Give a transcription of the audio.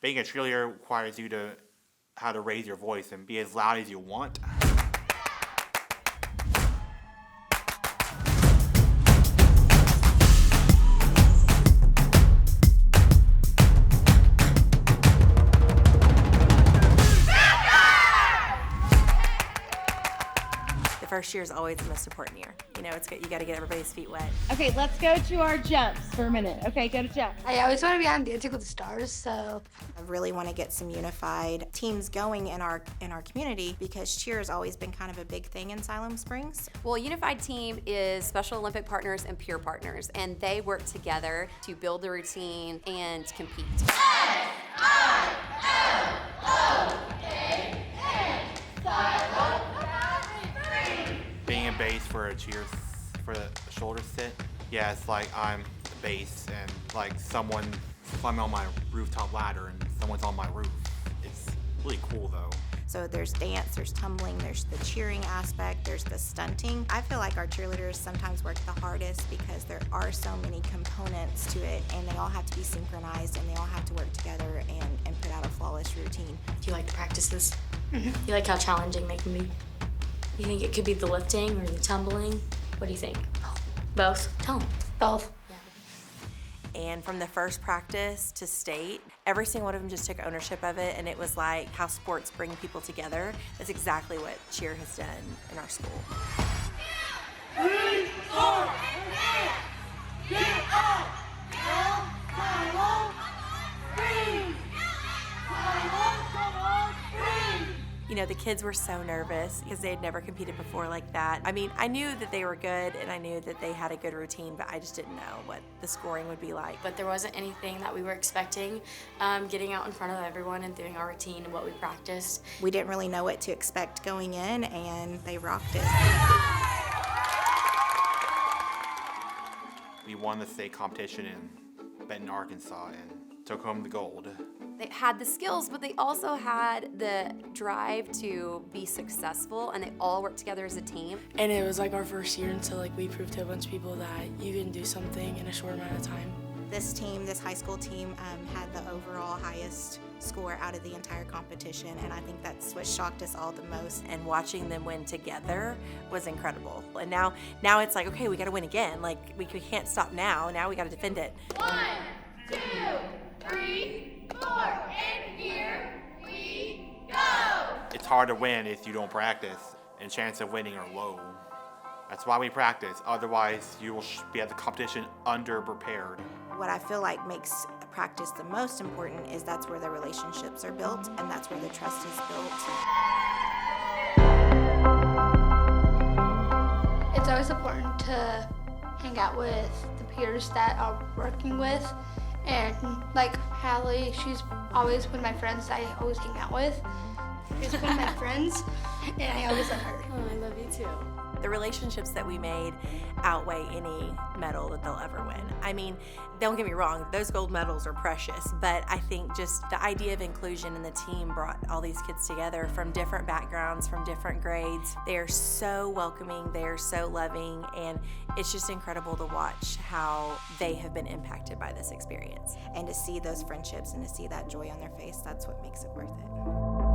Being a cheerleader requires you to how to raise your voice and be as loud as you want. First year is always the most important year. You know, it's good. You got to get everybody's feet wet. Okay, let's go to our jumps for a minute. Okay, go to jump. I always want to be on Dancing with the Stars, so I really want to get some unified teams going in our community because cheer has always been kind of a big thing in Siloam Springs. Well, a unified team is Special Olympic partners and peer partners, and they work together to build the routine and compete. Being a base for a cheer for the shoulder sit, yeah, it's like I'm the base and like someone climbing on my rooftop ladder and someone's on my roof. It's really cool though. So there's dance, there's tumbling, there's the cheering aspect, there's the stunting. I feel like our cheerleaders sometimes work the hardest because there are so many components to it and they all have to be synchronized and they all have to work together and put out a flawless routine. Do you like the practices? You like how challenging they can be? You think it could be the lifting or the tumbling? What do you think? Both? Tell them. both. And from the first practice to state, every single one of them just took ownership of it, and it was like how sports bring people together. That's exactly what cheer has done in our school. You know, the kids were so nervous because they had never competed before like that. I mean, I knew that they were good and I knew that they had a good routine, but I just didn't know what the scoring would be like. But there wasn't anything that we were expecting, getting out in front of everyone and doing our routine and what we practiced. We didn't really know what to expect going in and they rocked it. We won the state competition in Benton, Arkansas and took home the gold. They had the skills, but they also had the drive to be successful, and they all worked together as a team. And it was like our first year, and so like we proved to a bunch of people that you can do something in a short amount of time. This team, this high school team, had the overall highest score out of the entire competition, and I think that's what shocked us all the most. And watching them win together was incredible. And now it's like, okay, we got to win again. Like we can't stop now. Now we got to defend it. 1, 2, 3, 4, and here we go! It's hard to win if you don't practice, and chance of winning are low. That's why we practice, otherwise you will be at the competition underprepared. What I feel like makes practice the most important is that's where the relationships are built and that's where the trust is built. It's always important to hang out with the peers that I'm working with. And like Hallie, she's always one of my friends I always hang out with. She's one of my friends, and I always love her. Oh, I love you too. The relationships that we made outweigh any medal that they'll ever win. I mean, don't get me wrong, those gold medals are precious, but I think just the idea of inclusion in the team brought all these kids together from different backgrounds, from different grades. They are so welcoming, they are so loving, and it's just incredible to watch how they have been impacted by this experience. And to see those friendships and to see that joy on their face, that's what makes it worth it.